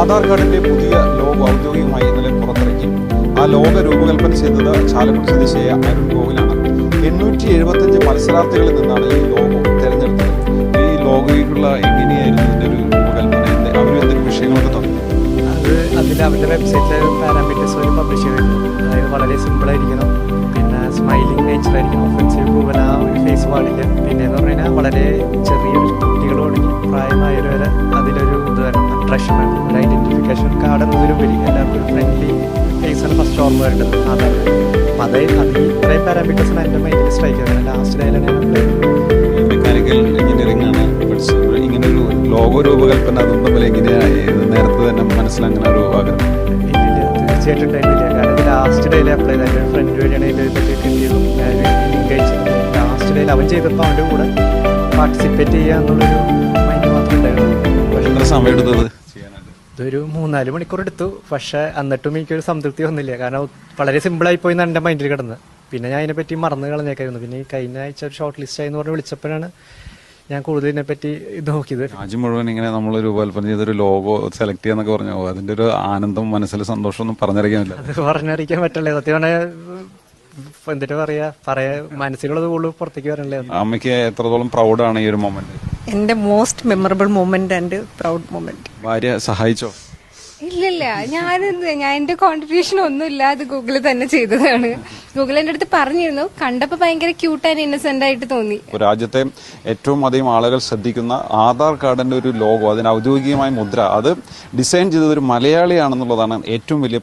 ആധാർ കാർഡിന്റെ പുതിയ ലോഗോ ഔദ്യോഗികമായി ഇന്നലെ പുറത്തിറക്കി. ആ ലോഗോ രൂപകൽപ്പന ചെയ്തത് ചാലക്കുടി സ്വദേശിയായ അരുൺ ഗോവിലാണ്. 875 മത്സരാർത്ഥികളിൽ നിന്നാണ് ഈ ലോഗോ തെരഞ്ഞെടുത്തത്. ഈ ലോഗോയ്ക്കുള്ള എങ്ങനെയായിരുന്നു ഇതിന്റെ ഒരു രൂപകൽപ്പന? അവരും എന്തെങ്കിലും വിഷയങ്ങളൊക്കെ തന്നു? അവരുടെ വെബ്സൈറ്റിൽ പാരാമീറ്റേഴ്സ് വഴി പബ്ലിഷ് ചെയ്തിരുന്നു. അതായത് വളരെ സിമ്പിളായിരിക്കണം, പിന്നെ സ്മൈലിംഗ് നേച്ചർ ആയിരിക്കണം, ഒഫൻസീവ് പൂവല ഒരു ഫേസ് പാടില്ല, പിന്നെ എന്ന് പറഞ്ഞു കഴിഞ്ഞാൽ വളരെ ചെറിയൊരു കുട്ടികൾ തുടങ്ങി പ്രായമായവർ വരെ അതിലൊരു ഇത് വരണം, അട്രാക്ഷൻ വേണം, ഒരു ഐഡൻറ്റിഫിക്കേഷൻ കാർഡ് എന്നതിലുപരി എല്ലാവർക്കും ഒരു ഫ്രണ്ട്ലി ഫേസാണ് ഫസ്റ്റ് ഓർമ്മ വരേണ്ടത് ആധാർ. അപ്പം അത് ഇത്രയും പാരാമീറ്റേഴ്സാണ് എൻ്റെ മൈൻഡിൽ സ്ട്രൈക്ക് ചെയ്യുന്നത്. ലാസ്റ്റ് ഡേയിലാണ് ഞാൻ അപ്ലൈ ചെയ്യുന്നത്. മെക്കാനിക്കൽ എഞ്ചിനീയറിംഗ് ആണ് പഠിച്ചത്. ഇങ്ങനൊരു ലോഗോ രൂപകൽപ്പന അതൊന്നും തമ്മിൽ എങ്ങനെയാണ് നേരത്തെ തന്നെ മനസ്സിലങ്ങനെ ഒരു ആഗ്രഹം? ഇല്ലില്ല, തീർച്ചയായിട്ടും ഉണ്ടായിരുന്നില്ല. കാരണം ഇത് ലാസ്റ്റ് ഡേയിൽ അപ്ലൈ ചെയ്ത എൻ്റെ ഫ്രണ്ട് വഴിയാണ് ഇതിനെ പറ്റി കിട്ടിയതും ഞാൻ ലിങ്ക് അയച്ചത്. ലാസ്റ്റ് ഡേയിൽ അവൻ ചെയ്തപ്പോൾ അവൻ്റെ കൂടെ പാർട്ടിസിപ്പേറ്റ് ചെയ്യുക എന്നുള്ളൊരു മൈൻഡ് മാത്രമേ ഉണ്ടായിരുന്നു. എത്ര സമയം എടുത്തത്? ഇതൊരു 3-4 മണിക്കൂർ എടുത്തു. പക്ഷേ എന്നിട്ടും എനിക്കൊരു സംതൃപ്തി വന്നില്ല. കാരണം വളരെ സിമ്പിളായി പോയി എൻ്റെ മൈൻഡിൽ കിടന്ന്. പിന്നെ ഞാൻ അതിനെപ്പറ്റി മറന്നു കളഞ്ഞേക്കായിരുന്നു. പിന്നെ ഈ കഴിഞ്ഞ ആഴ്ച ഒരു ഷോർട്ട് ലിസ്റ്റ് ആയി എന്ന് പറഞ്ഞ് വിളിച്ചപ്പോഴാണ് ഞാൻ കൂടുതൽ ഇതിനെപ്പറ്റി ഇത് നോക്കിയത്. രാജ്യം മുഴുവൻ ഇങ്ങനെ നമ്മൾ രൂപകൽപ്പന ചെയ്തൊരു ലോഗോ സെലക്ട് ചെയ്യാന്നൊക്കെ പറഞ്ഞു. അതിന്റെ ഒരു ആനന്ദം, മനസ്സിൽ സന്തോഷമൊന്നും പറഞ്ഞറിയിക്കാനില്ല. അത് പറഞ്ഞറിയിക്കാൻ പറ്റില്ല. സത്യം പറഞ്ഞാൽ എന്നിട്ട് പറയാ മനസ്സിലുള്ളത് കൂടുതൽ പുറത്തേക്ക് വരണില്ലേ. അമ്മയ്ക്ക് എത്രത്തോളം പ്രൗഡാണ് ഈ ഒരു മൊമെന്റ്? എന്റെ most memorable moment and proud moment. ഭാര്യ സഹായിച്ചോ? ഇല്ലില്ല, ഞാൻ എന്റെ കോൺട്രിബ്യൂഷൻ ഒന്നുമില്ല. അത് ഗൂഗിൾ തന്നെ ചെയ്തതാണ്. ഗൂഗിൾ എന്റെ അടുത്ത് പറഞ്ഞിരുന്നു. കണ്ടപ്പോ ഭയങ്കര ക്യൂട്ട് ആൻഡ് ഇന്നസെന്റ് ആയിട്ട് തോന്നി. രാജ്യത്തെ ഏറ്റവും അധികം ആളുകൾ ശ്രദ്ധിക്കുന്ന ആധാർ കാർഡിന്റെ ഒരു ലോഗോ, അതിന് ഔദ്യോഗികമായ മുദ്ര, അത് ഡിസൈൻ ചെയ്തത് ഒരു മലയാളിയാണെന്നുള്ളതാണ് ഏറ്റവും വലിയ